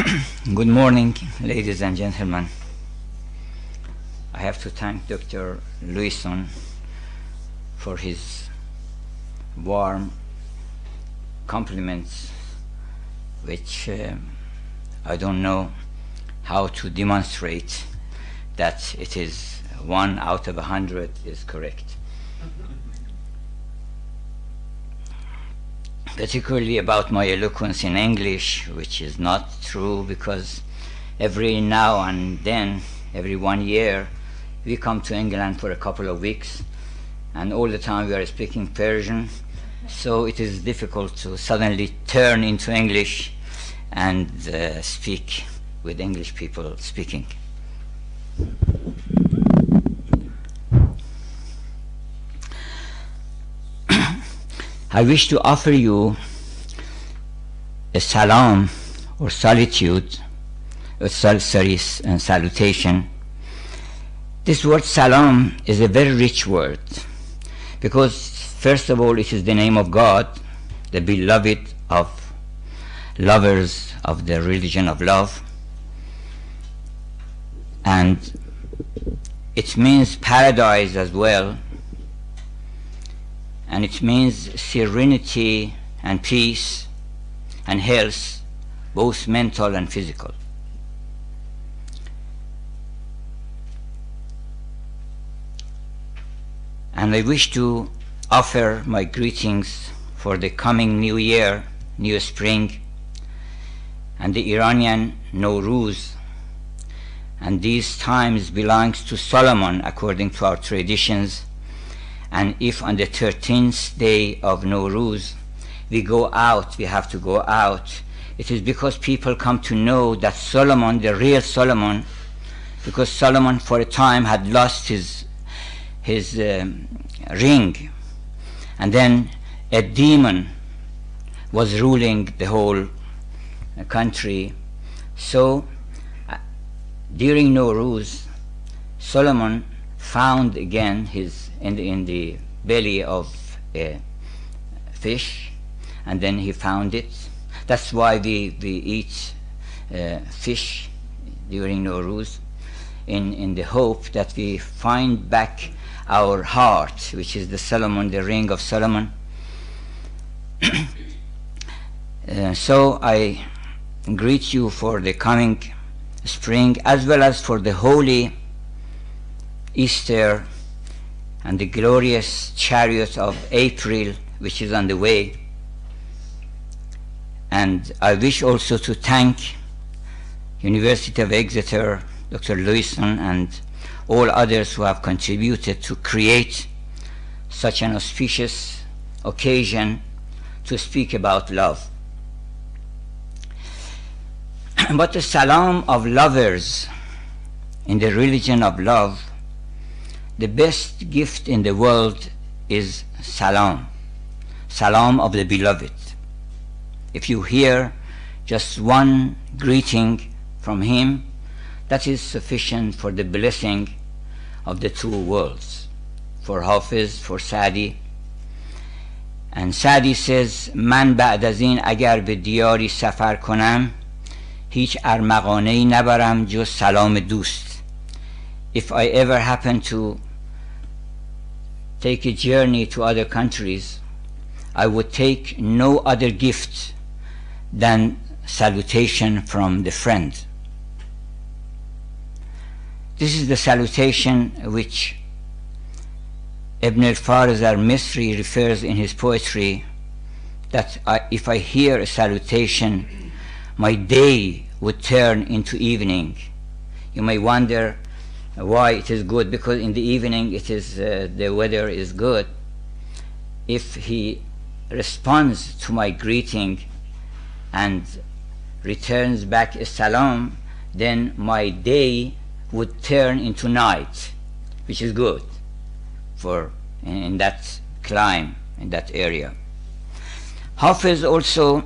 Good morning, ladies and gentlemen. I have to thank Dr. Lewison for his warm compliments, which I don't know how to demonstrate that it is 1 out of 100 is correct. Particularly about my eloquence in English, which is not true, because every now and then, every 1 year, we come to England for a couple of weeks, and all the time we are speaking Persian, so it is difficult to suddenly turn into English and speak with English people speaking. I wish to offer you a salam or solitude, salutation. This word salam is a very rich word because, first of all, it is the name of God, the beloved of lovers of the religion of love, and it means paradise as well. And it means serenity and peace and health, both mental and physical. And I wish to offer my greetings for the coming new year, new spring, and the Iranian Nowruz. And these times belongs to Solomon according to our traditions. And if on the 13th day of Nowruz we go out, we have to go out, it is because people come to know that Solomon, the real Solomon, because Solomon for a time had lost his ring, and then a demon was ruling the whole country. So during Nowruz, Solomon found again his in the belly of a fish, and then he found it. That's why we eat fish during Nowruz, in the hope that we find back our heart, which is the Solomon, the ring of Solomon. So I greet you for the coming spring, as well as for the holy Easter and the glorious chariot of April, which is on the way. And I wish also to thank University of Exeter, Dr. Lewison, and all others who have contributed to create such an auspicious occasion to speak about love. But the salam of lovers in the religion of love, the best gift in the world is salam, salam of the beloved. If you hear just one greeting from him, that is sufficient for the blessing of the two worlds, for Hafiz, for Sadi. And Sadi says, من بعد از این اگر به دیاری سفر کنم هیچ ارمغانه‌ای نبرم جز سلام دوست. If I ever happen to take a journey to other countries, I would take no other gift than salutation from the friend. This is the salutation which Ibn al-Fariz al-Misri refers in his poetry, that if I hear a salutation, my day would turn into evening. You may wonder why it is good, because in the evening it is the weather is good. If he responds to my greeting and returns back a salam, then my day would turn into night, which is good for in that climate, in that area. Hafiz also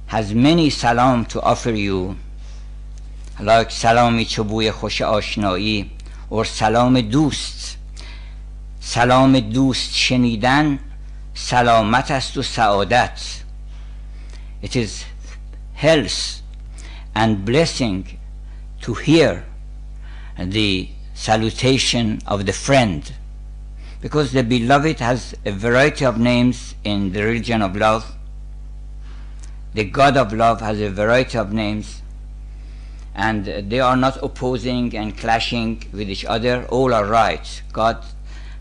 has many salam to offer you, like salami چو بوی خوش آشنایی or سلام دوست. سلام دوست شنیدن سلامت است و سعادت. It is health and blessing to hear the salutation of the friend, because the beloved has a variety of names in the religion of love. The God of love has a variety of names, and they are not opposing and clashing with each other. All are right. God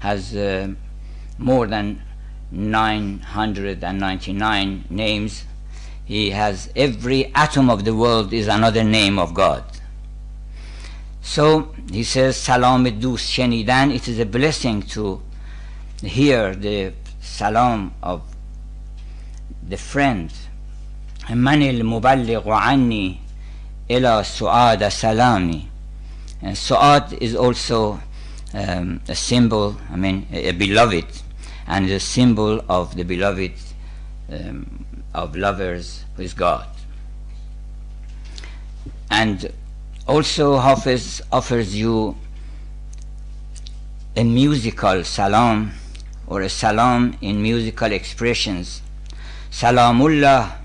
has more than 999 names. He has every atom of the world is another name of God. So he says, Salam dost shenidan, it is a blessing to hear the salam of the friend. Man al-muballigh anni ila su'ad salami. And su'ad is also a symbol, a beloved, and a symbol of the beloved of lovers with God. And also Hafiz offers you a musical salam, or a salam in musical expressions. Salamullah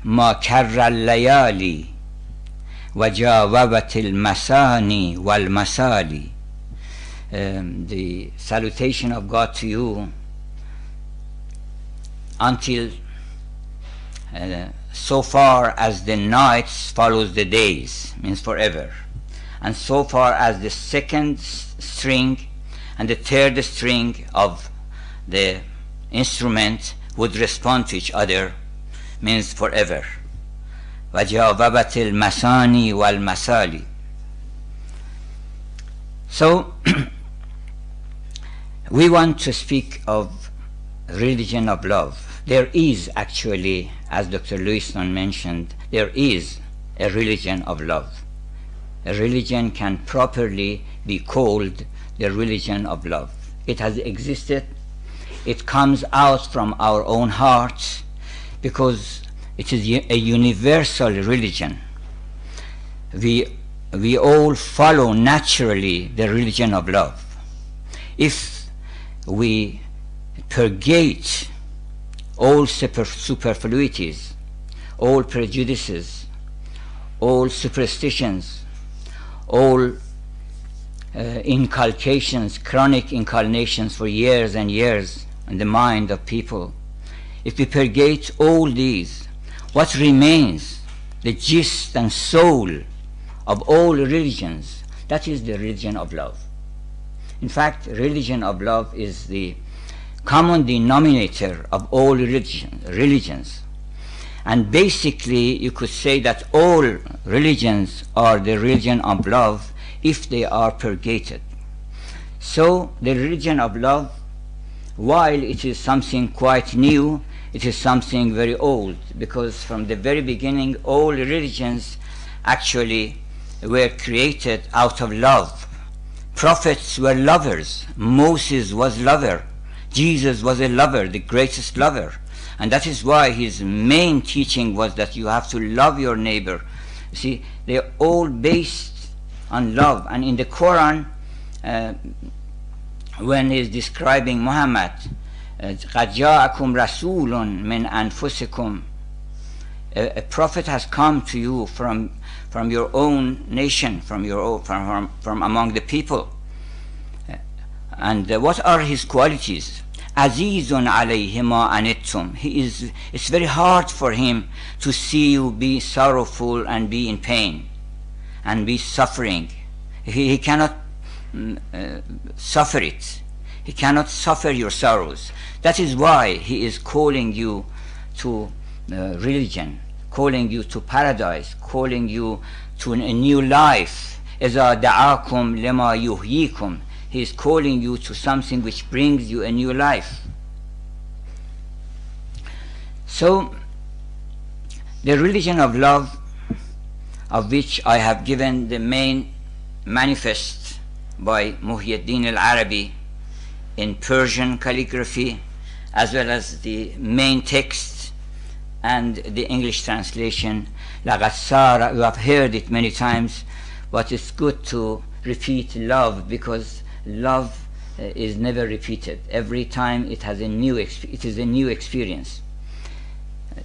ma karra al-layali wa jawabat al-masani wal-masali. The salutation of God to you until so far as the nights follows the days, means forever, and so far as the second string and the third string of the instrument would respond to each other, means forever. وَجَاوَبَتِ الْمَسَانِي وَالْمَسَالِ. So we want to speak of religion of love. There is actually, as Dr. Lewiston mentioned, there is a religion of love. A religion can properly be called the religion of love. It has existed. It comes out from our own hearts because it is a universal religion. We all follow naturally the religion of love. If we purgate all superfluities, all prejudices, all superstitions, all inculcations, chronic inculcations for years and years in the mind of people, if we purgate all these, what remains, the gist and soul of all religions, that is the religion of love. In fact, religion of love is the common denominator of all religions. And basically you could say that all religions are the religion of love if they are purgated. So the religion of love, while it is something quite new, it is something very old, because from the very beginning all religions actually were created out of love. Prophets were lovers. Moses was lover. Jesus was a lover, the greatest lover. And that is why his main teaching was that you have to love your neighbor. You see, they're all based on love. And in the Quran, when he's describing Muhammad, قَدْ جَاءَكُمْ رَسُولٌ مِّنْ أَنفُسِكُمْ, a prophet has come to you from your own nation, from among the people. And what are his qualities? Azizun alayhi ma anittum. It's very hard for him to see you be sorrowful and be in pain and be suffering. He cannot suffer it. He cannot suffer your sorrows. That is why he is calling you to religion, calling you to paradise, calling you to a new life. إِذَا دَعَاكُمْ لِمَا يُحْيِيكُمْ. He is calling you to something which brings you a new life. So the religion of love, of which I have given the main manifest by Muhyiddin al-Arabi in Persian calligraphy, as well as the main text and the English translation. لَقَدْ صَارَ, you have heard it many times, but it's good to repeat love, because love is never repeated. Every time it is a new experience.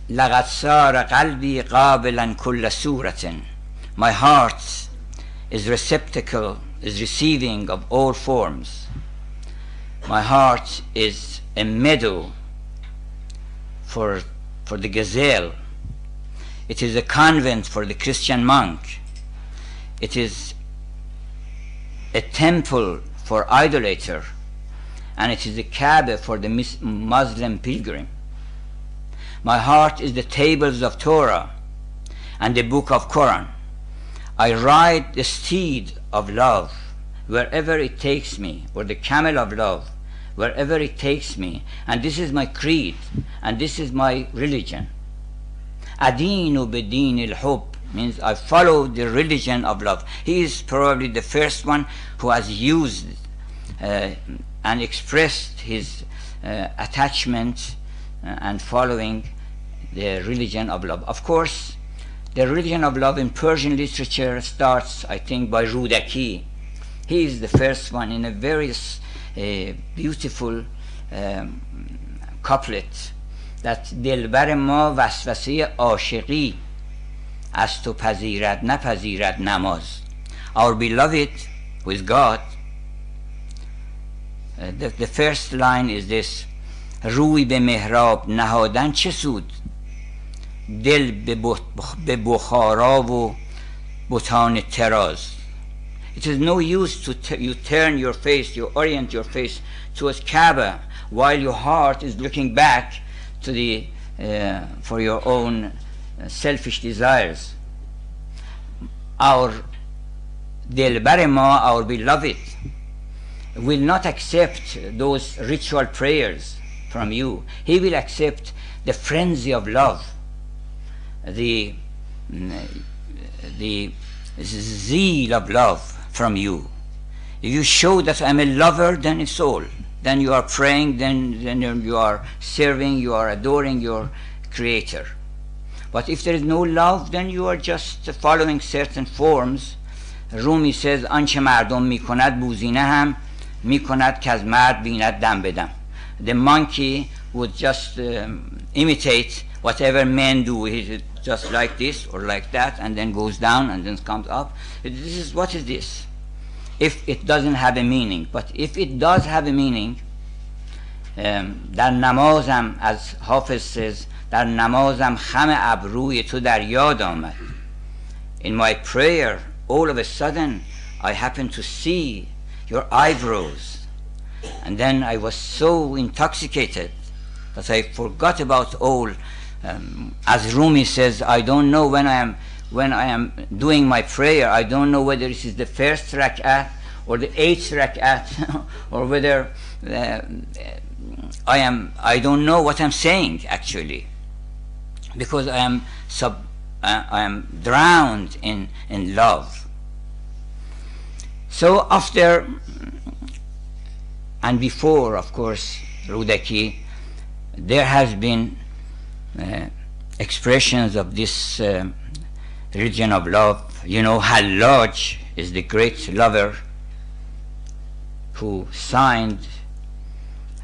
لَقَدْ صَارَ قَلْبِي قَابِلًا كُلَّ سُورَةٍ. My heart is receptacle, is receiving of all forms. My heart is a meadow for the gazelle. It is a convent for the Christian monk. It is a temple for idolater, and it is a Kaaba for the Muslim pilgrim. My heart is the tables of Torah and the book of Quran. I ride the steed of love wherever it takes me, or the camel of love wherever it takes me, and this is my creed, and this is my religion. Adinu bedin al-hub means I follow the religion of love. He is probably the first one who has used and expressed his attachment and following the religion of love. Of course, the religion of love in Persian literature starts, I think, by Rudaki. He is the first one in a very beautiful couplet that دلبر ما وسوسه عاشقی از تو پذیرد نپذیرد نماز. Our beloved, who is God, the first line is this: روی به محراب نهادن چه سود، دل به بخارا و بتان تراز. It is no use to you turn your face, you orient your face towards Kaaba while your heart is looking back to the for your own selfish desires. Our Dilbar Ma, our beloved, will not accept those ritual prayers from you. He will accept the frenzy of love, the zeal of love from you. If you show that I'm a lover, then it's all. Then you are praying, then you are serving, you are adoring your Creator. But if there is no love, then you are just following certain forms. Rumi says, آنچه مردم میکند بوزینه هم میکند که از مرد بیند دم بدم. The monkey would just imitate whatever men do. He's just like this or like that, and then goes down and then comes up. This is, what is this? If it doesn't have a meaning. But if it does have a meaning, در نمازم, as Hafiz says, در نمازم خم ابروی تو در یاد آمد. In my prayer, all of a sudden, I happened to see your eyebrows. And then I was so intoxicated that I forgot about all. As Rumi says, I don't know when I am doing my prayer, I don't know whether this is the first rak'at or the 8th rak'at or whether I don't know what I'm saying actually, because I am drowned in love. So after and before, of course, Rudaki, there has been expressions of this religion of love. You know, Hallaj is the great lover who signed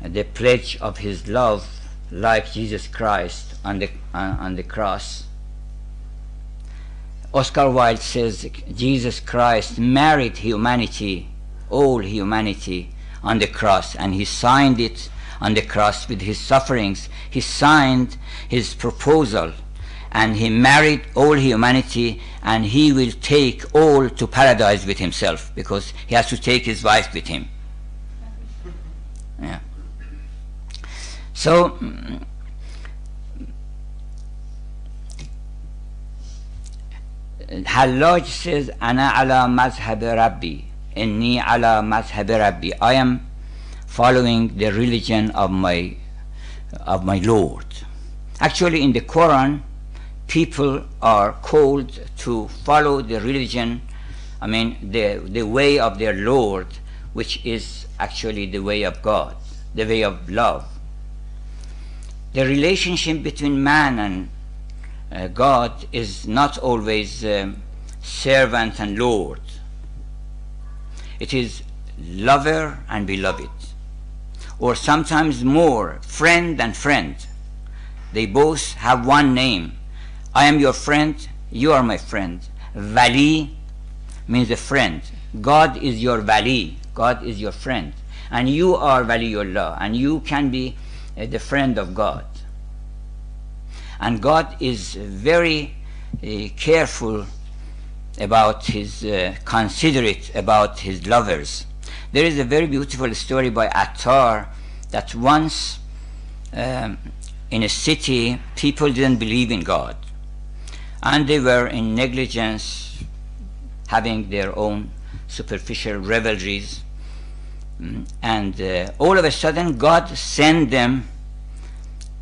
the pledge of his love like Jesus Christ on the cross. Oscar Wilde says Jesus Christ married humanity, all humanity, on the cross, and he signed it on the cross with his sufferings. He signed his proposal, and he married all humanity, and he will take all to paradise with himself, because he has to take his wife with him. Yeah. So Hallaj says, Ana ala mazhab Rabbi, inni ala mazhab Rabbi. I am following the religion of my Lord. Actually, in the Quran, people are called to follow the religion, the way of their Lord, which is actually the way of God, the way of love. The relationship between man and God is not always servant and Lord. It is lover and beloved, or sometimes more, friend and friend. They both have one name. I am your friend, you are my friend. Wali means a friend. God is your wali. God is your friend. And you are waliullah. And you can be the friend of God. And God is very careful about his, considerate about his lovers. There is a very beautiful story by Attar that once in a city people didn't believe in God. And they were in negligence, having their own superficial revelries. And all of a sudden God sent them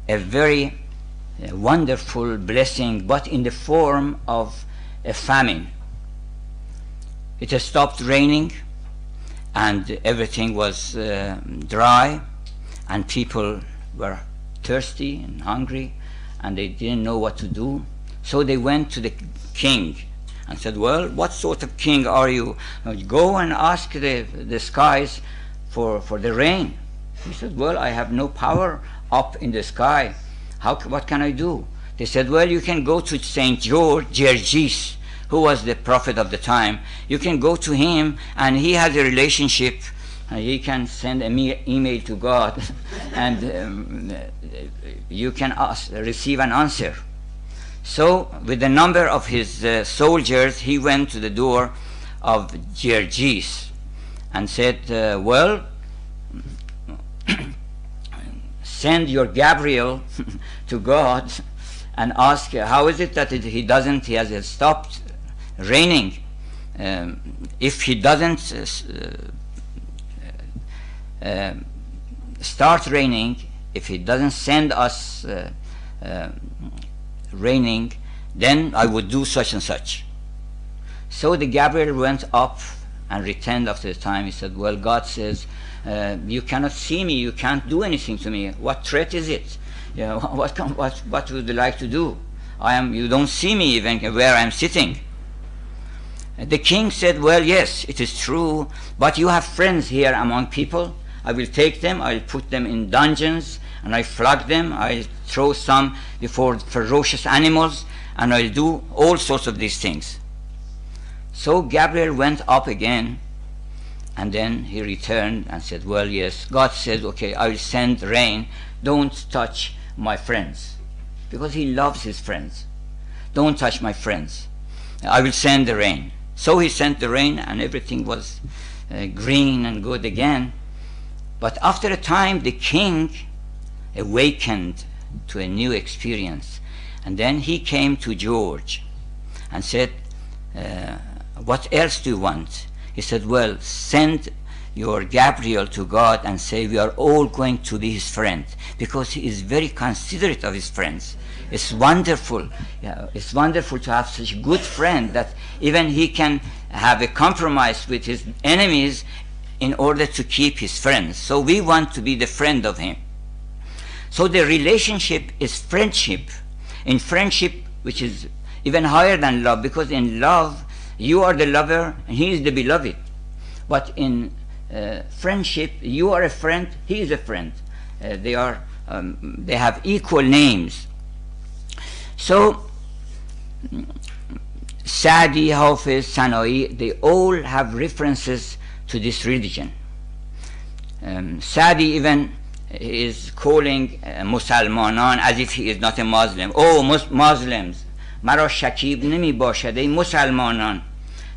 a very wonderful blessing, but in the form of a famine. It has stopped raining and everything was dry, and people were thirsty and hungry, and they didn't know what to do. So they went to the king and said, well, what sort of king are you? Go and ask the skies for the rain. He said, well, I have no power up in the sky. What can I do? They said, well, you can go to St. Georges, who was the prophet of the time. You can go to him, and he has a relationship. He can send an email to God, and you can receive an answer. So, with the number of his soldiers, he went to the door of Georges and said, well, send your Gabriel to God and ask, how is it that he has stopped raining? If he doesn't start raining, if he doesn't send us raining, then I would do such and such. So the Gabriel went up and returned after the time. He said, well, God says, you cannot see me, you can't do anything to me. What threat is it? You know, what would you like to do? You don't see me even where I'm sitting. The king said, well, yes, it is true, but you have friends here among people. I will take them, I'll put them in dungeons, and I flog them, I'll throw some before ferocious animals, and I'll do all sorts of these things. So Gabriel went up again, and then he returned and said, well, yes, God says, okay, I will send rain. Don't touch my friends, because he loves his friends. Don't touch my friends. I will send the rain. So he sent the rain, and everything was green and good again. But after a time, the king awakened to a new experience. And then he came to George and said, what else do you want? He said, well, send your Gabriel to God and say we are all going to be his friend, because he is very considerate of his friends. It's wonderful. Yeah, it's wonderful to have such a good friend that even he can have a compromise with his enemies in order to keep his friends. So we want to be the friend of him. So the relationship is friendship. In friendship, which is even higher than love, because in love, you are the lover and he is the beloved. But in friendship, you are a friend, he is a friend. They have equal names. So Sa'di, Hafiz, Sanai, they all have references to this religion. Sa'di even is calling Musalmanan as if he is not a Muslim. Oh, Muslims, مرا شکیب نمی باشد ای مسلمانان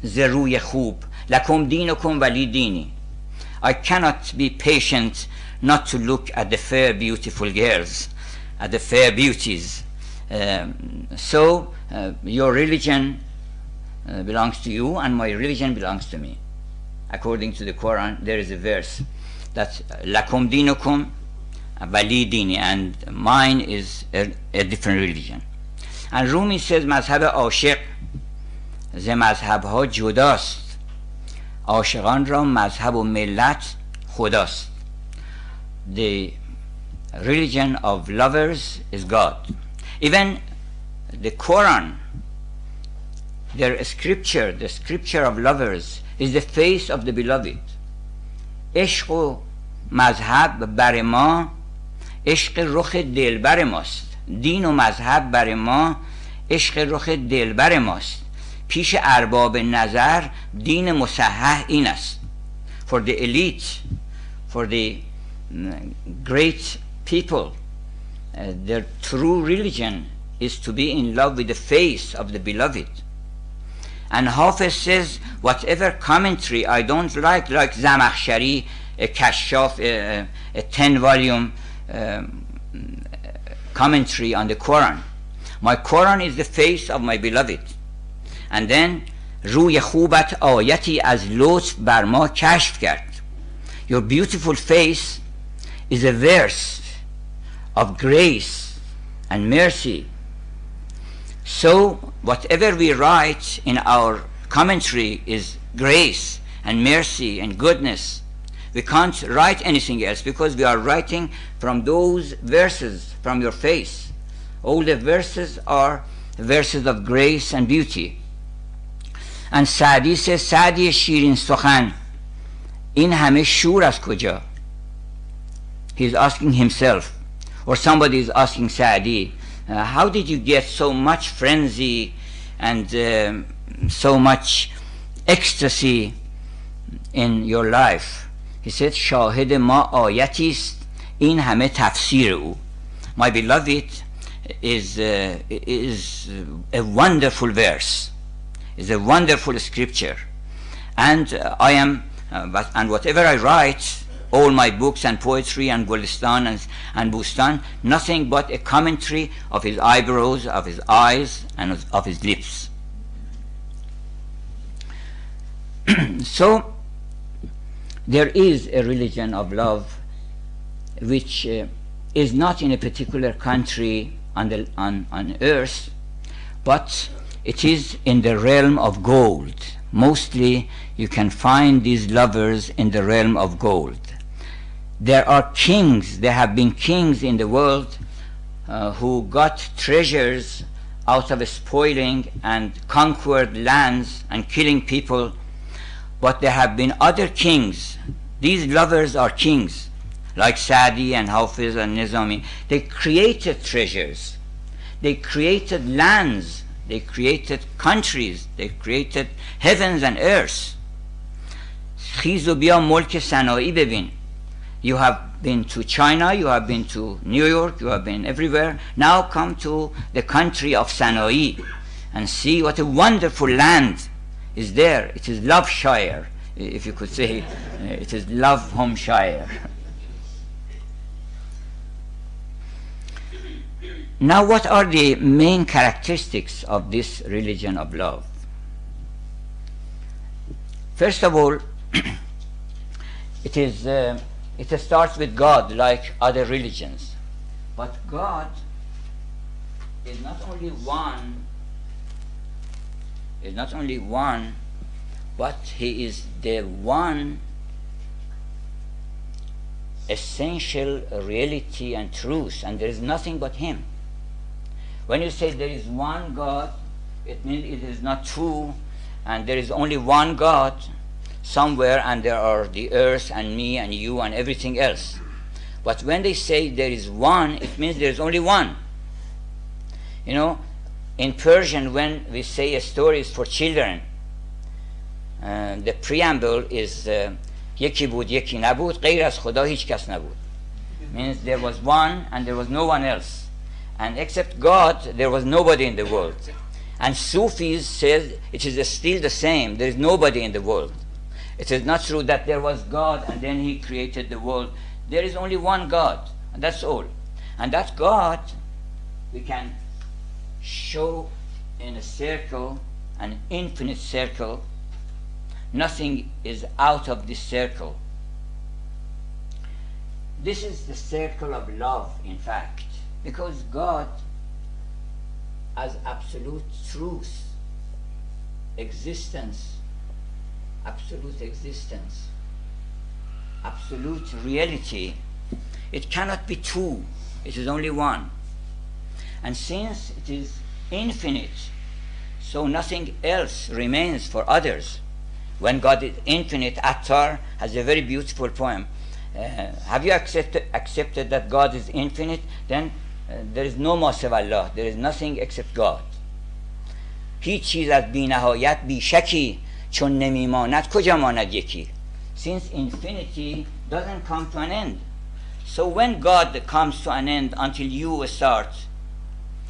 ز روی خوب لکم دینکم ولی دینی. I cannot be patient not to look at the fair beautiful girls, at the fair beauties. So your religion belongs to you and my religion belongs to me. According to the Quran, there is a verse that lakum dinukum wali dini, and mine is a different religion. And Rumi says مذهب عاشق ز مذهبها جداست، عاشقان را مذهب و ملت خداست. The religion of lovers is God. Even the Quran, their scripture, the scripture of lovers, is the face of the beloved. عشق و مذهب بر ما عشق رخ دلبر ماست. دین و مذهب بر ما عشق رخ دلبر ماست. پیش ارباب نظر دین مصحح این است. For the elite, for the great people, their true religion is to be in love with the face of the beloved. And Hafiz says, whatever commentary I don't like Zamakhshari, a Kashaf, a 10-volume commentary on the Quran. My Quran is the face of my beloved. And then روی خوبت آیتی از لطف بر ما کشف کرد. Your beautiful face is a verse of grace and mercy. So whatever we write in our commentary is grace and mercy and goodness. We can't write anything else because we are writing from those verses from your face. All the verses are verses of grace and beauty. And Saadi says, Saadi shirin sukhan, in همه شور از کجا? He's asking himself, or somebody is asking Saadi, how did you get so much frenzy and so much ecstasy in your life? He said, شاهد ما آیتی است این همه تفسیر او. My beloved is a wonderful verse, is a wonderful scripture, and I am and whatever I write, all my books and poetry and Gulistan and Bustan, nothing but a commentary of his eyebrows, of his eyes, and of his lips. So there is a religion of love which is not in a particular country on earth, but it is in the realm of gold. Mostly you can find these lovers in the realm of gold. There are kings, there have been kings in the world who got treasures out of spoiling and conquered lands and killing people, but there have been other kings. These lovers are kings, like Saadi and Hafiz and Nizami. They created treasures, they created lands, they created countries, they created heavens and earth. خیز و بیا ملک سنایی ببین. You have been to China, you have been to New York, you have been everywhere. Now come to the country of Sanai and see what a wonderful land is there. It is Loveshire, if you could say. It is Love Homeshire. Now, what are the main characteristics of this religion of love? First of all, it starts with God, like other religions. But God is not only one, but He is the one essential reality and truth, and there is nothing but Him. When you say there is one God, it means it is not two, and there is only one God somewhere, and there are the earth and me and you and everything else. But when they say there is one, it means there is only one. You know, in Persian, when we say stories for children, the preamble is یکی بود یکی نبود غیر از خدا هیچ کس نبود. Means there was one and there was no one else, and except God there was nobody in the world. And Sufis says it is still the same. There is nobody in the world. It is not true that there was God and then He created the world. There is only one God, and that's all. And that God we can show in a circle, an infinite circle. Nothing is out of this circle. This is the circle of love, in fact, because God, as absolute truth, existence, absolute reality, it cannot be two, it is only one. And since it is infinite, so nothing else remains for others. When God is infinite, Attar has a very beautiful poem. Have you accepted that God is infinite? Then there is no ma siwa Allah. There is nothing except God. هیچ چیز از بی نهایت بی شکی چون نمیماند کجا ماند یکی. Since infinity doesn't come to an end. So when God comes to an end, until you start,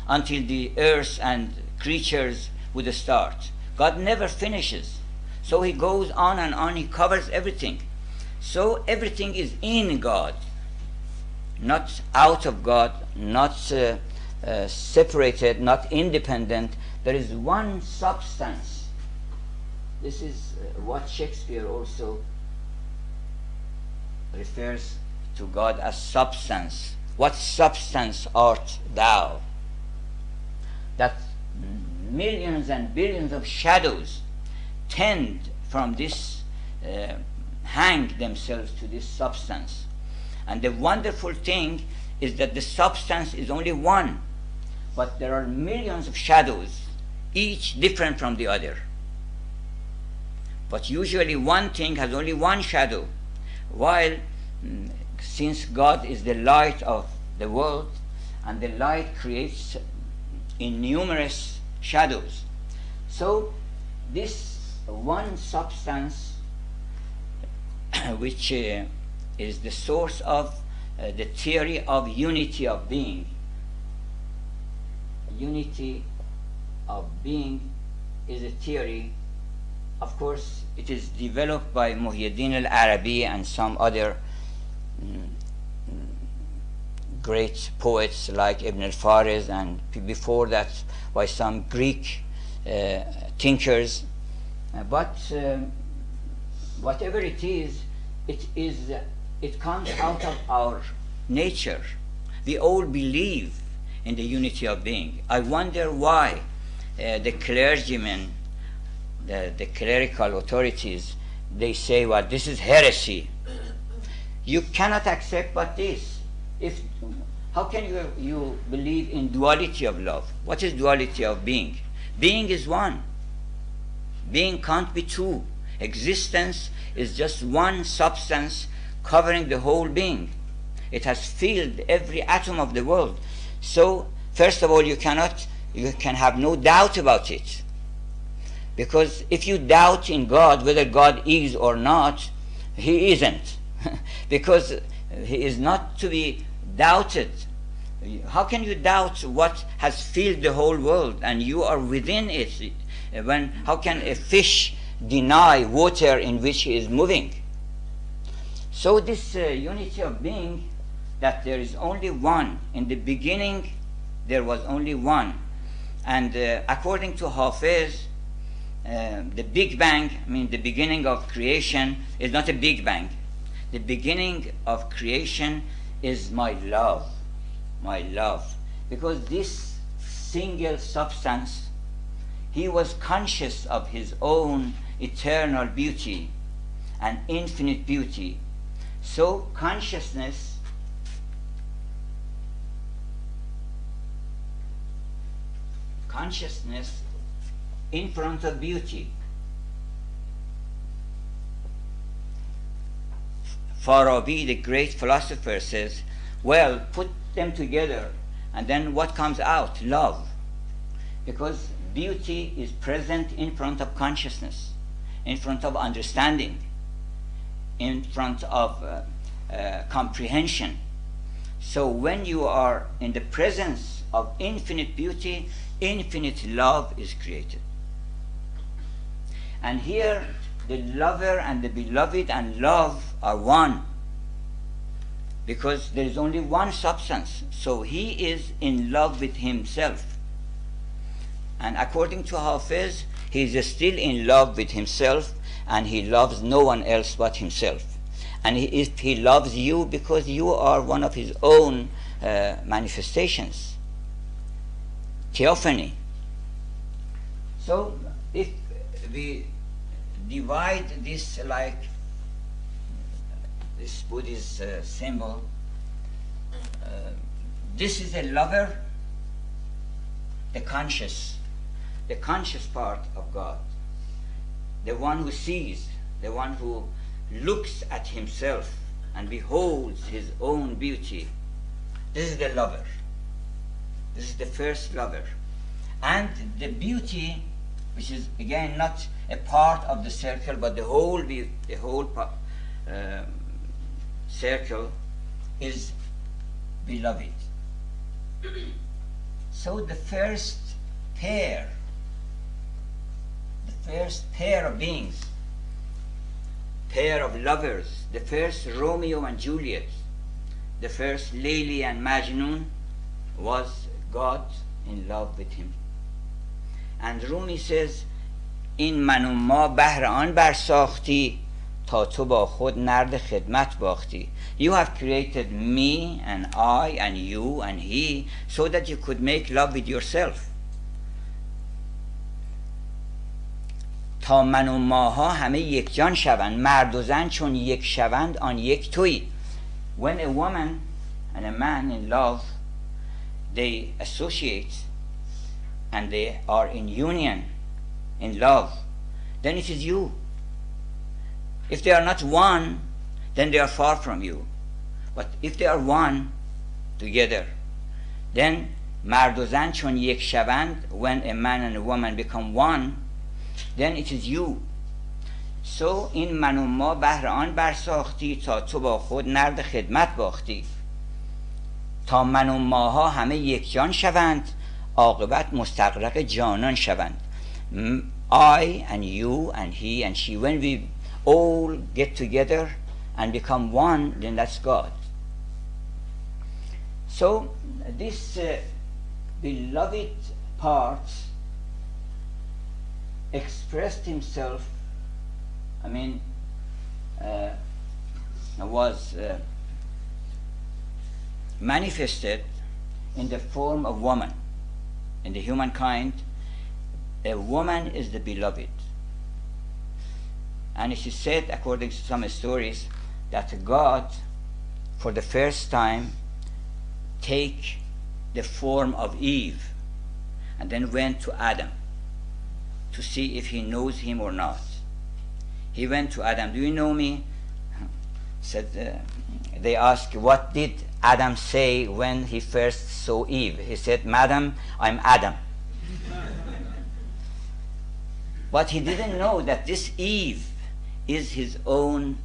until the earth and creatures would start, God never finishes. So he goes on and on, he covers everything. So everything is in God, not out of God, not separated, not independent. There is one substance. This is what Shakespeare also refers to God as substance. What substance art thou? That millions and billions of shadows tend from this, hang themselves to this substance. And the wonderful thing is that the substance is only one, but there are millions of shadows, each different from the other. But usually one thing has only one shadow, while since God is the light of the world, and the light creates innumerous shadows, so this one substance which is the source of the theory of unity of being. Unity of being is a theory. Of course, it is developed by Muhyiddin al-Arabi and some other great poets like Ibn al-Faris, and before that by some Greek thinkers. But whatever it is, it comes out of our nature. We all believe in the unity of being. I wonder why the clergymen, the clerical authorities, they say, well, this is heresy. You cannot accept but this. How can you believe in duality of love? What is duality of being? Being is one. Being can't be two. Existence is just one substance covering the whole being. It has filled every atom of the world. So, first of all, you can have no doubt about it. Because if you doubt in God, whether God is or not, he isn't. Because he is not to be doubted. How can you doubt what has filled the whole world and you are within it? How can a fish deny water in which he is moving? So this unity of being, that there is only one. In the beginning there was only one. And according to Hafiz, the Big Bang, the beginning of creation is not a Big Bang. The beginning of creation is my love. My love. Because this single substance, he was conscious of his own eternal beauty and infinite beauty. So consciousness in front of beauty. Farabi, the great philosopher, says, well, put them together, and then what comes out? Love. Because beauty is present in front of consciousness, in front of understanding, in front of comprehension. So when you are in the presence of infinite beauty, infinite love is created. And here the lover and the beloved and love are one, because there is only one substance. So he is in love with himself. And according to Hafiz, he is still in love with himself, and he loves no one else but himself. And he loves you because you are one of his own manifestations. Theophany. So if we divide this like this Buddhist symbol, this is a lover, the conscious part of God, the one who sees, the one who looks at himself and beholds his own beauty. This is the lover. This is the first lover. And the beauty which is again not a part of the circle, but the whole circle is beloved. So the first pair of beings, pair of lovers, the first Romeo and Juliet, the first Layli and Majnun, was God in love with him. And Rumi says, این من و ما بهر آن برساختی تا تو با خود نرد خدمت باختی. You have created me and I and you and he so that you could make love with yourself. تا من و ماها همه یک جان شوند، مرد و زن چون یک شوند آن یک تویی. When a woman and a man in love, they associate and they are in union, in love, then it is you. If they are not one, then they are far from you. But if they are one together, then مرد و زن چون یک شوند, when a man and a woman become one, then it is you. So این من و ما بهر آن برساختی تا تو با خود نرد خدمت باختی. تا من و ماها همه یک جان شوند، عاقبت مستغرق جانان شوند. I and you and he and she, when we all get together and become one, then that's God. So this beloved part expressed himself, was manifested in the form of woman. In the humankind, a woman is the beloved. And it is said, according to some stories, that God, for the first time, take the form of Eve and then went to Adam to see if he knows him or not. He went to Adam, do you know me? Said, they asked, what did Adam say when he first saw Eve? He said, Madam, I'm Adam. But he didn't know that this Eve is his own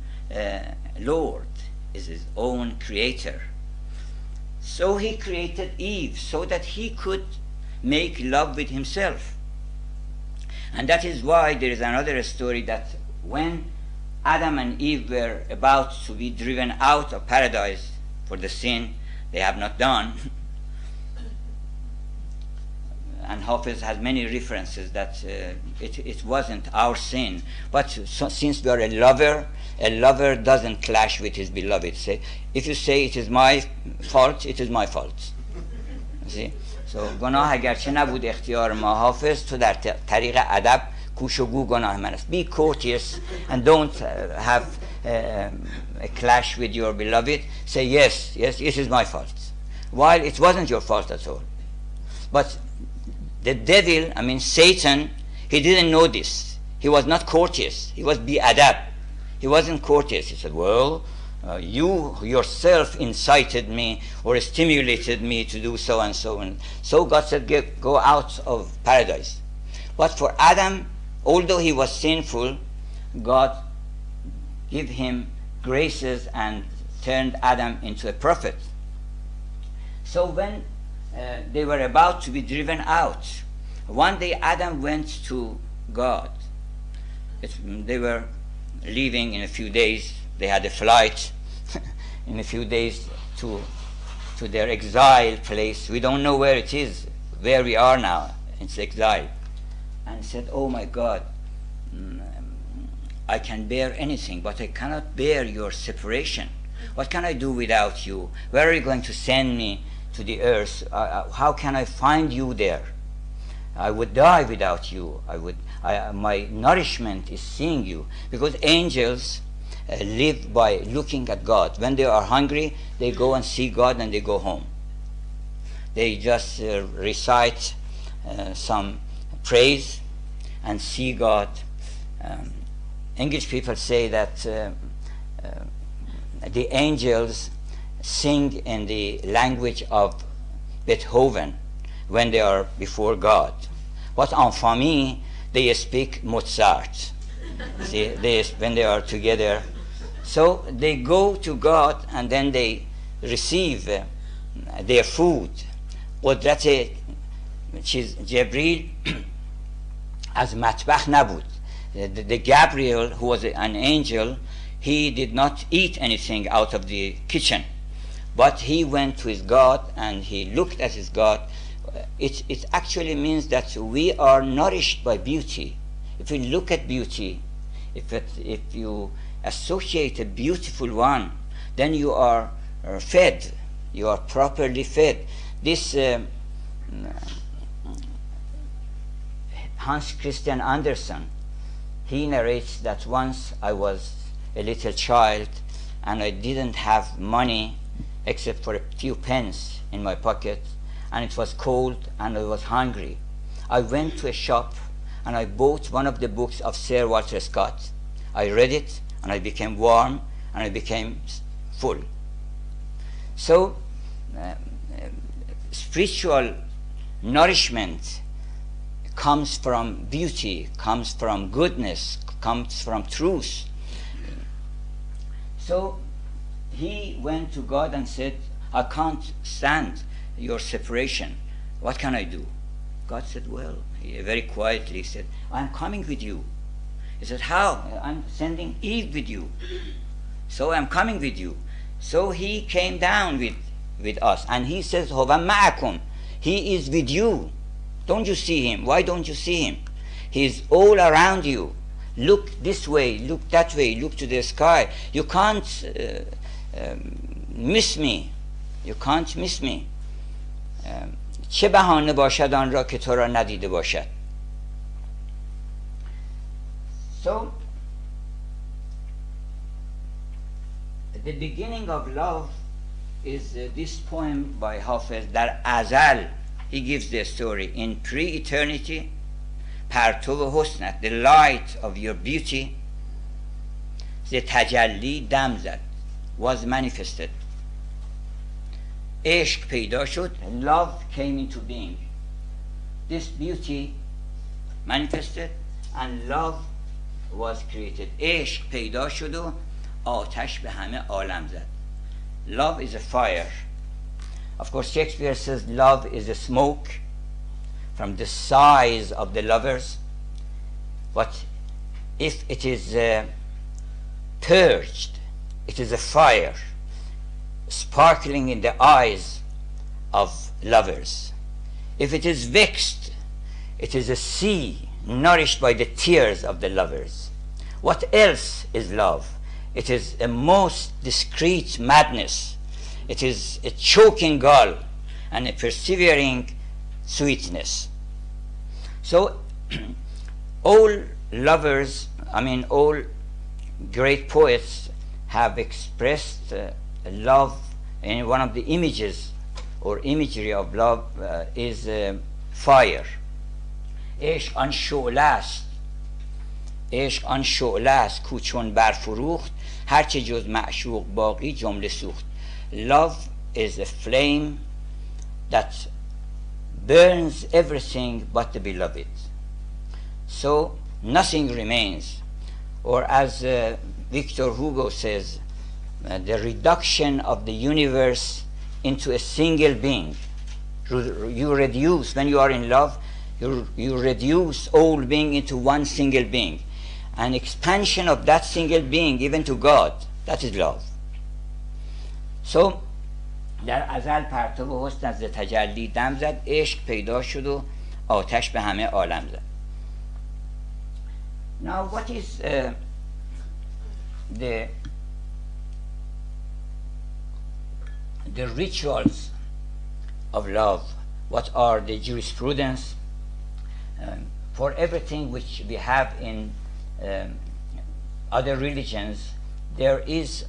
Lord, is his own creator. So he created Eve so that he could make love with himself. And that is why there is another story that when Adam and Eve were about to be driven out of paradise for the sin they have not done, and Hafiz has many references that it wasn't our sin, but since we are a lover doesn't clash with his beloved. If you say it is my fault, it is my fault. See? So گناه اگرچه نبود اختیار ما حافظ، تو در طریق ادب کوش و گو گناه من است. Be courteous and don't have a clash with your beloved. Say yes, it is my fault, while it wasn't your fault at all. But the devil, Satan, he didn't know this. He was not courteous. He was bi-adab. He wasn't courteous. He said, well, you yourself incited me or stimulated me to do so and so. And so God said, go out of paradise. But for Adam, although he was sinful, God gave him graces and turned Adam into a prophet. So when they were about to be driven out, one day Adam went to God. They were leaving in a few days. They had a flight in a few days to their exile place. We don't know where it is, where we are now. It's exile. And said, oh my God, I can bear anything, but I cannot bear your separation. What can I do without you? Where are you going to send me to the earth? How can I find you there? I would die without you. My nourishment is seeing you, because angels live by looking at God. When they are hungry, they go and see God and they go home. They just recite some praise and see God. English people say that the angels sing in the language of Beethoven when they are before God. But en famille, they speak Mozart. See, when they are together. So they go to God and then they receive their food. قدرت جبریل از مطبخ نبود. The Gabriel, who was an angel, he did not eat anything out of the kitchen, but he went to his God and he looked at his God. It actually means that we are nourished by beauty. If you look at beauty, if you associate a beautiful one, then you are fed, you are properly fed. This Hans Christian Andersen, he narrates that once I was a little child and I didn't have money except for a few pence in my pocket, and it was cold and I was hungry. I went to a shop and I bought one of the books of Sir Walter Scott. I read it and I became warm and I became full. So spiritual nourishment comes from beauty, comes from goodness, comes from truth. So he went to God and said, I can't stand your separation. What can I do? God said, well, very quietly said, I'm coming with you. He said, how? I'm sending Eve with you. So I'm coming with you. So he came down with us and he says, Hova ma'akum. He is with you. Don't you see him? Why don't you see him? He is all around you. Look this way, look that way, look to the sky. You can't miss me. You can't miss me. چه بهانه باشد آن را که تو را ندیده باشد. So the beginning of love is this poem by Hafiz. در ازل, he gives the story. In pre-eternity, پرتو حسنت, the light of your beauty, the تجلی دم زد, was manifested. عشق پیدا شد, love came into being. This beauty manifested and love was created. عشق پیدا شد و آتش به همه عالم زد. Love is a fire. Of course, Shakespeare says love is a smoke from the size of the lovers. But if it is purged, it is a fire sparkling in the eyes of lovers. If it is vexed, it is a sea nourished by the tears of the lovers. What else is love? It is a most discreet madness. It is a choking gall and a persevering sweetness. So all lovers, all great poets have expressed love, and one of the images or imagery of love is fire. عشق آن شعله است، عشق آن شعله است کو چون برفروخت، هرچه جز معشوق باقی جمله سوخت. Love is a flame that burns everything but the beloved. So nothing remains. Or as Victor Hugo says, the reduction of the universe into a single being. You reduce, when you are in love, you reduce all being into one single being. An expansion of that single being even to God, that is love. So در ازل پرتو حسن از تجلی دم زد، عشق پیدا شد و آتش به همه عالم زد. Now what is the rituals of love? What are the jurisprudence for everything which we have in other religions? There is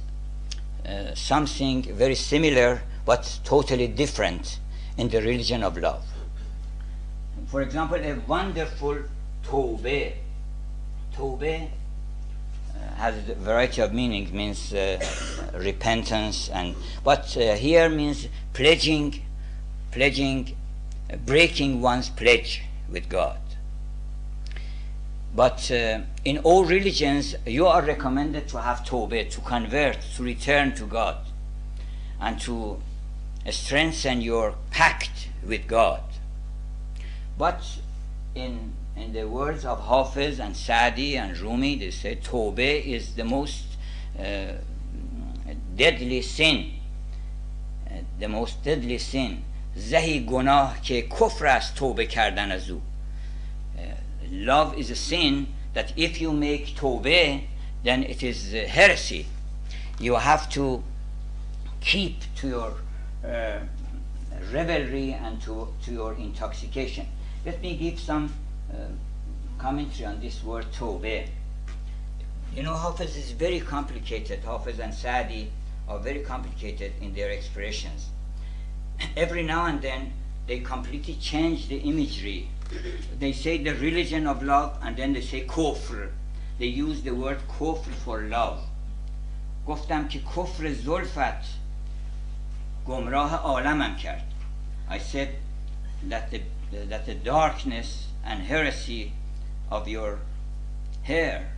something very similar but totally different in the religion of love. For example, a wonderful tawbah. Tawbah has a variety of meanings, means repentance, but here means pledging, breaking one's pledge with God. But in all religions, you are recommended to have tawbah, to convert, to return to God, and to strengthen your pact with God. But in the words of Hafiz and Sa'di and Rumi, they say tawbah is the most deadly sin. The most deadly sin. زهی گناه که کفر است توبه کردن از او. Love is a sin that if you make tawbah, then it is heresy. You have to keep to your revelry and to your intoxication. Let me give some commentary on this word tawbah. You know, Hafiz is very complicated. Hafiz and Sa'di are very complicated in their expressions. Every now and then they completely change the imagery. They say the religion of love, and then they say kufr. They use the word kufr for love. گفتم که کفر زلفت گمراه عالمم کرد. I said that the darkness and heresy of your hair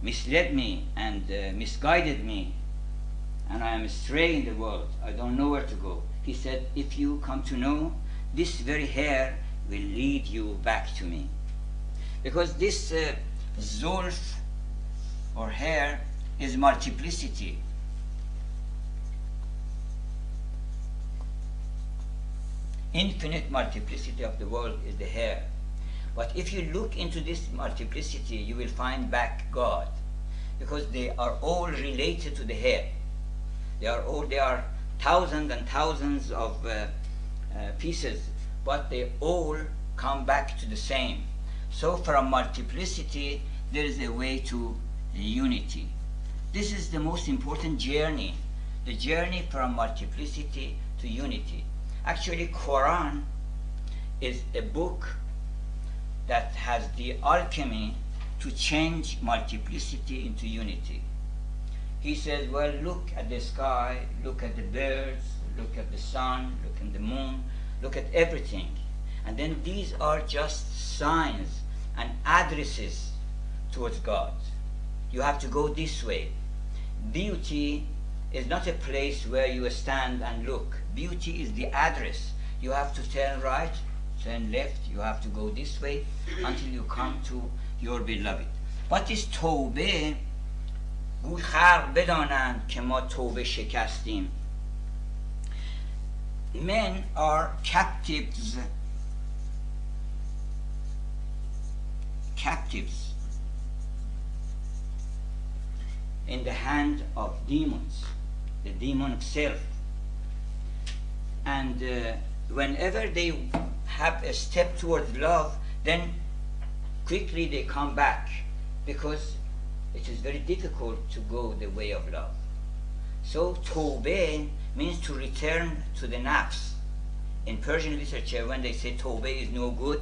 misled me and misguided me, and I am astray in the world. I don't know where to go. He said, if you come to know, this very hair will lead you back to me. Because this zulf or hair is multiplicity. Infinite multiplicity of the world is the hair. But if you look into this multiplicity, you will find back God, because they are all related to the hair. They are thousands and thousands of pieces, but they all come back to the same. So from multiplicity, there is a way to unity. This is the most important journey, the journey from multiplicity to unity. Actually, Quran is a book that has the alchemy to change multiplicity into unity. He says, well, look at the sky, look at the birds, look at the sun, look at the moon, look at everything. And then these are just signs and addresses towards God. You have to go this way. Beauty is not a place where you stand and look. Beauty is the address. You have to turn right, turn left, you have to go this way until you come to your beloved. What is توبه؟ گوی خلق بدانند که ما توبه شکستیم. Men are captives in the hand of demons, the demon self. And whenever they have a step towards love, then quickly they come back, because it is very difficult to go the way of love. So tawbah means to return to the nafs. In Persian literature, when they say tawbah is no good,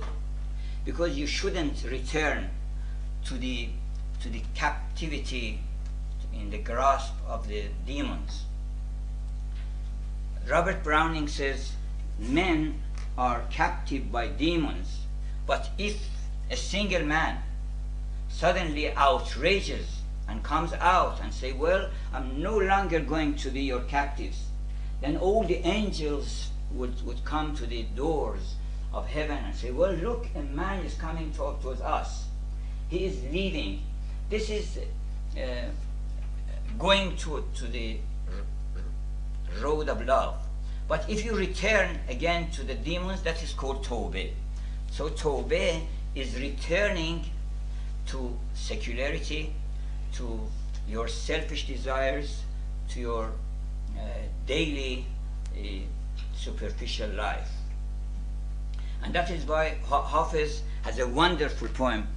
because you shouldn't return to the captivity in the grasp of the demons. Robert Browning says, men are captive by demons, but if a single man suddenly outrages and comes out and say, well, I'm no longer going to be your captives, then all the angels would come to the doors of heaven and say, well, look, a man is coming towards us. He is leaving. This is going to the road of love. But if you return again to the demons, that is called tawbah. So tawbah is returning to secularity, to your selfish desires, to your daily superficial life. And that is why Hafiz has a wonderful poem,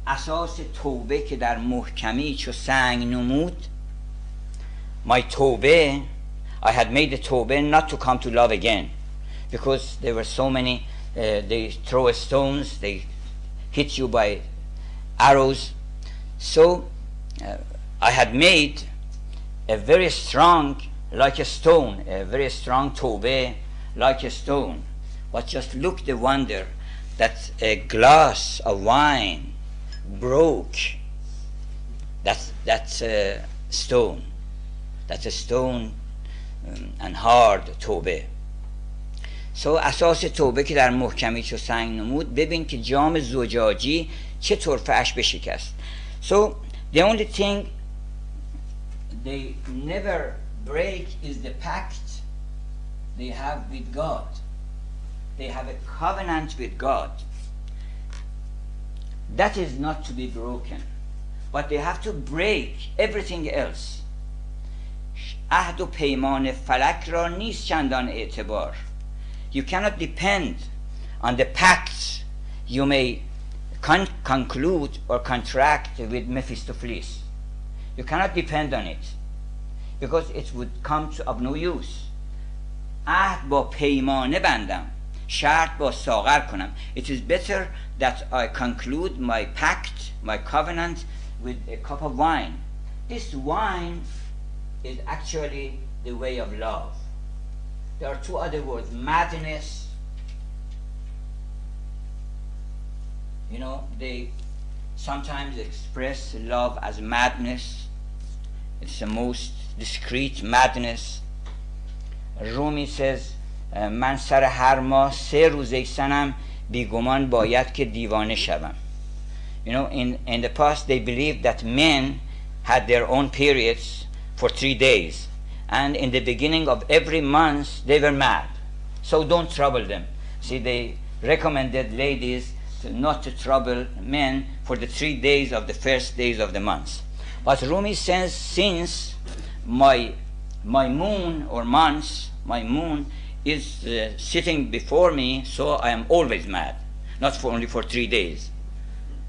اساس توبه که در محکمی چو سنگ نمود. My توبه, I had made the توبه not to come to love again, because there were so many, they throw stones, they hit you by arrows. So I had made a very strong, like a stone, a very strong توبه, like a stone. But just look the wonder. that a glass of wine broke, that's a stone. That's a stone and hard توبه. سو اساس توبه که در محکمی چو سنگ نمود، ببین که جام زجاجی چه طرفه‌اش بشکست. So the only thing they never break is the pact they have with God. They have a covenant with God. That is not to be broken. But they have to break everything else. عهد و پیمان فلک را نیست چندان اعتبار. You cannot depend on the pacts you may conclude or contract with Mephistopheles. You cannot depend on it because it would come to of no use. عهد با پیمانه بندم، شرط با ساغر کنم. It is better that I conclude my pact, my covenant with a cup of wine. This wine is actually the way of love. There are two other words, madness. You know, they sometimes express love as madness. It's the most discreet madness. Rumi says, من سر هر ماه 3 روز ایسنم بیگمان باید که دیوانه شوم. You know, in the past they believed that men had their own periods for 3 days. And in the beginning of every month they were mad. So don't trouble them. See, they recommended ladies not to trouble men for the 3 days of the first days of the month. But Rumi says, since my moon or month, my moon is sitting before me, so I am always mad. Not for only for 3 days.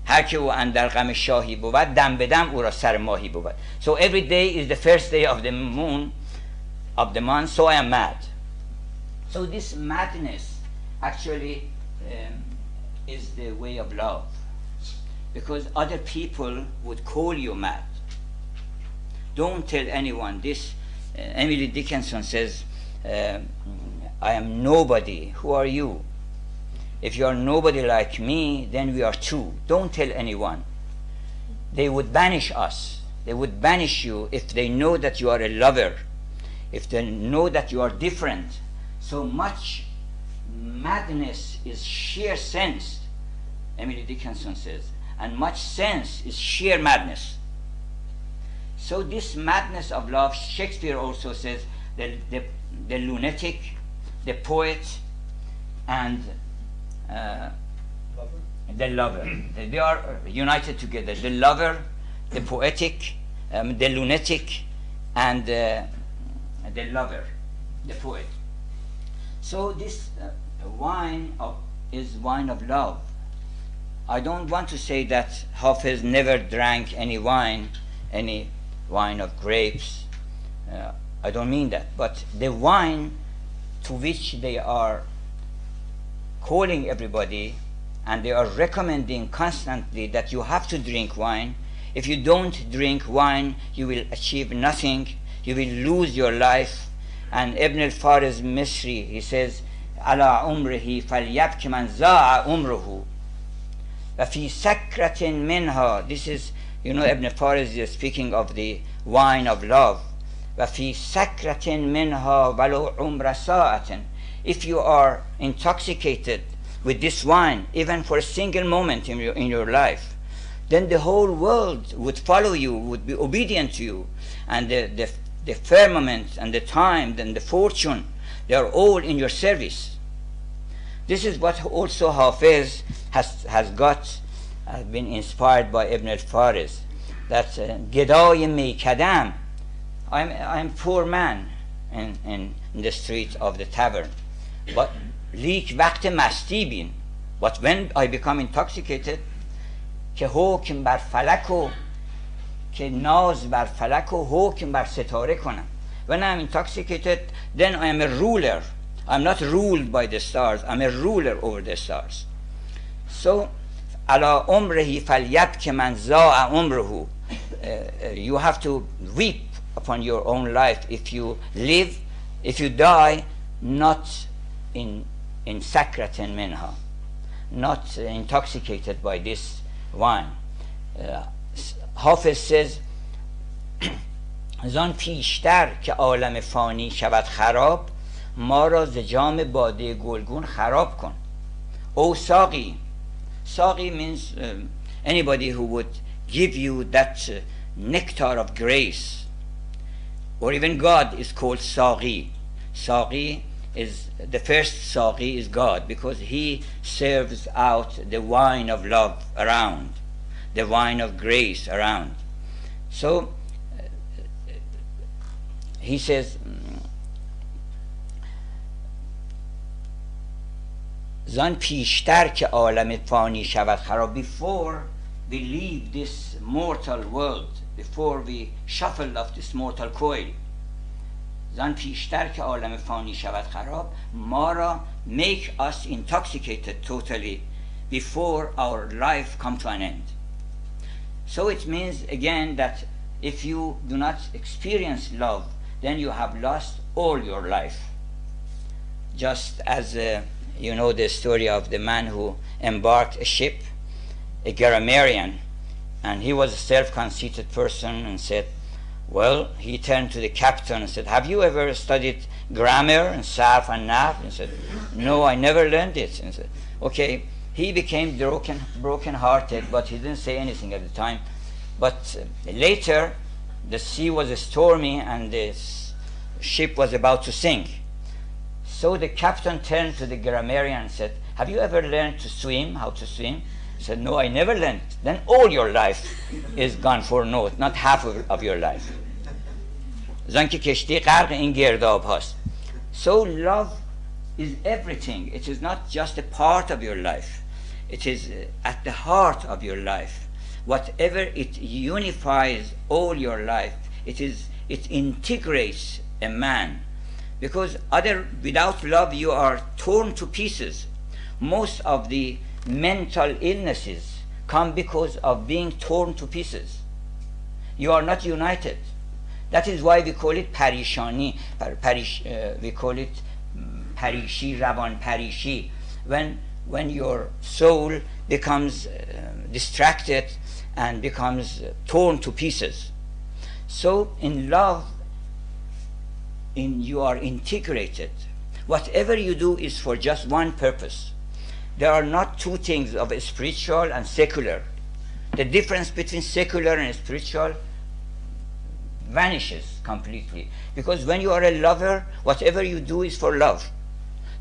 هر که او اندر غم شاهی بود دم به دم او را سر ماهی بود. So every day is the first day of the moon of the month, so I am mad. So this madness actually is the way of love, because other people would call you mad. Don't tell anyone this. Emily Dickinson says, I am nobody. Who are you? If you are nobody like me, then we are two. Don't tell anyone. They would banish us. They would banish you if they know that you are a lover, if they know that you are different. So much madness is sheer sense, Emily Dickinson says, and much sense is sheer madness. So this madness of love, Shakespeare also says, the lunatic, the poet, and the lover. They are united together. The lover, the poetic, the lunatic, and the lover, the poet. So this wine is wine of love. I don't want to say that Hafiz never drank any wine of grapes. I don't mean that. But the wine to which they are calling everybody, and they are recommending constantly that you have to drink wine. If you don't drink wine, you will achieve nothing. You will lose your life. And Ibn al-Fariz Misri, he says, ala umrihi falyabki man za'a umruhu wa fi sakratin minha. This is, you know, Ibn al-Fariz is speaking of the wine of love. Wa fi sakratin minha walau umra sa'atin. If you are intoxicated with this wine, even for a single moment in your life, then the whole world would follow you, would be obedient to you. And the firmament and the time and the fortune, they are all in your service. This is what also Hafiz has been inspired by Ibn al-Fariz. That Gedai Meikadam, I'm poor man in the street of the tavern. But لیک وقت مستی بین. But when I become intoxicated, که حکم بر فلک و که ناز بر فلک و حکم بر ستاره کنم. When I'm intoxicated, then I am a ruler. I'm not ruled by the stars. I'm a ruler over the stars. So, علی عمره فلیبک من ضاع عمره. You have to weep upon your own life if you live, if you die, not in sakratin minha, not intoxicated by this wine. حافظ says زان پیشتر که عالم فانی شود خراب ما را ز جام باده گلگون خراب کن. Oh Sagi. Sagi means anybody who would give you that nectar of grace. Or even God is called Sagi. Sagi is, the first Sagi is God, because he serves out the wine of love around, the wine of grace around. So he says, زان پیشتر که عالم فانی شود خراب, before we leave this mortal world, before we shuffle off this mortal coil, زان پیشتر که عالم فانی شود خراب, ما را, make us intoxicated totally before our life come to an end. So it means again that if you do not experience love, then you have lost all your life. Just as you know the story of the man who embarked a ship, a grammarian, and he was a self-conceited person, and said, well, he turned to the captain and said, have you ever studied grammar and sarf and nahv? And said, no, I never learned it. And said, okay. He became broken-hearted, but he didn't say anything at the time. But later, the sea was stormy and the ship was about to sink. So the captain turned to the grammarian and said, have you ever learned to swim, how to swim? He said, no, I never learned. Then all your life is gone for naught, not half of your life. زانکه کشتی غرق این گرداب هاست. So love is everything. It is not just a part of your life. It is at the heart of your life. Whatever it unifies all your life, it integrates a man. Because without love you are torn to pieces. Most of the mental illnesses come because of being torn to pieces. You are not united. That is why we call it parishani. We call it parishi, ravan parishi. When your soul becomes distracted and becomes torn to pieces. So in love, you are integrated. Whatever you do is for just one purpose. There are not two things of spiritual and secular. The difference between secular and spiritual vanishes completely. Because when you are a lover, whatever you do is for love.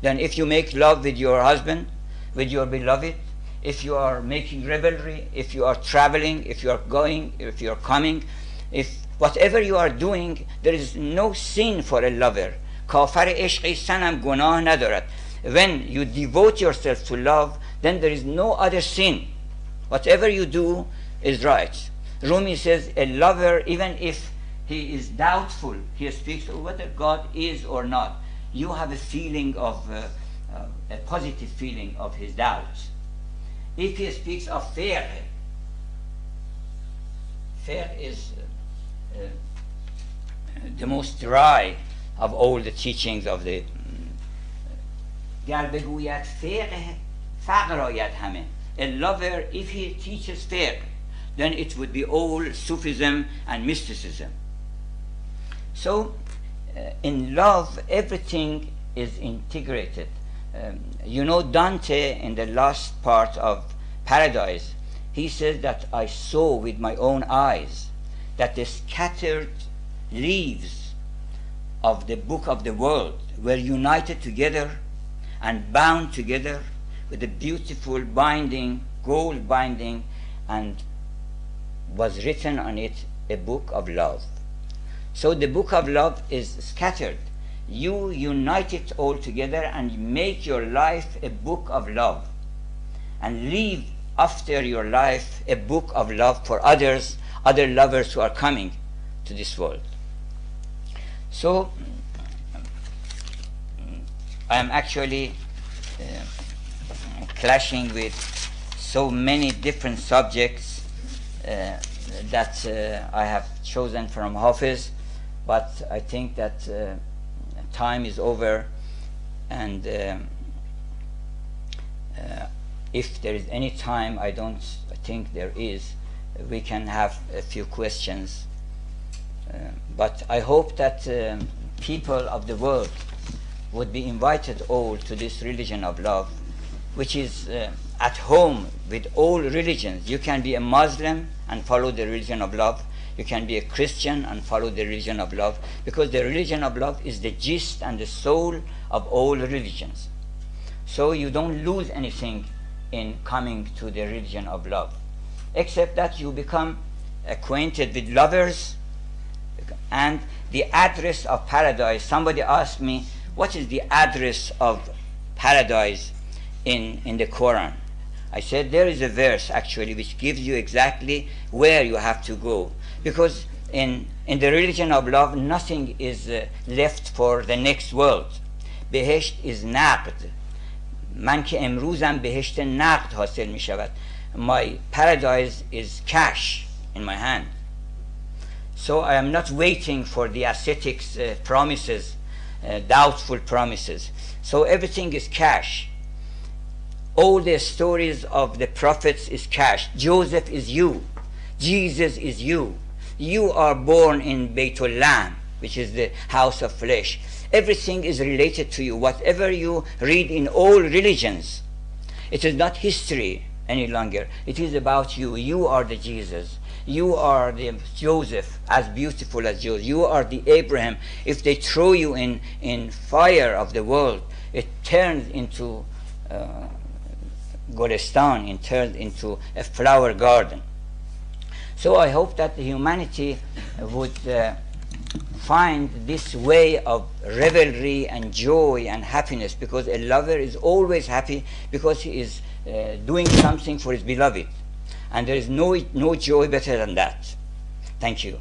Then if you make love with your husband, with your beloved, if you are making revelry, if you are traveling, if you are going, if you are coming, if whatever you are doing, there is no sin for a lover. کافر عشقی سنم گناه ندارد. When you devote yourself to love, then there is no other sin. Whatever you do is right. Rumi says a lover, even if he is doubtful, he speaks of whether God is or not, you have a feeling of a positive feeling of his doubts. If he speaks of fear is the most dry of all the teachings of the گر بگوید فقر آید همه. A lover, if he teaches fiqh, then it would be all Sufism and mysticism. So in love everything is integrated. You know Dante in the last part of Paradise, he says that I saw with my own eyes that the scattered leaves of the book of the world were united together and bound together with a beautiful binding, gold binding, and was written on it a book of love. So the book of love is scattered. You unite it all together and make your life a book of love, and leave after your life a book of love for others, other lovers who are coming to this world. So I am actually clashing with so many different subjects that I have chosen from Hafiz, but I think that time is over, and if there is any time, I don't think there is, we can have a few questions. But I hope that people of the world would be invited all to this religion of love, which is at home with all religions. You can be a Muslim and follow the religion of love. You can be a Christian and follow the religion of love, because the religion of love is the gist and the soul of all religions. So you don't lose anything in coming to the religion of love, except that you become acquainted with lovers and the address of paradise. Somebody asked me, what is the address of paradise in the Quran? I said, there is a verse actually which gives you exactly where you have to go, because in the religion of love nothing is left for the next world. بهشت is نقد. من که امروزم بهشت نقد حاصل می شود. My paradise is cash in my hand. So I am not waiting for the ascetics' promises, doubtful promises. So everything is cash. All the stories of the prophets is cash. Joseph is you. Jesus is you. You are born in Beitul Lam, which is the house of flesh. Everything is related to you. Whatever you read in all religions, it is not history any longer. It is about you. You are the Jesus. You are the Joseph, as beautiful as Joseph. You are the Abraham. If they throw you in fire of the world, it turns into Golestan, it turns into a flower garden. So I hope that humanity would find this way of revelry and joy and happiness, because a lover is always happy because he is doing something for his beloved, and there is no joy better than that. Thank you.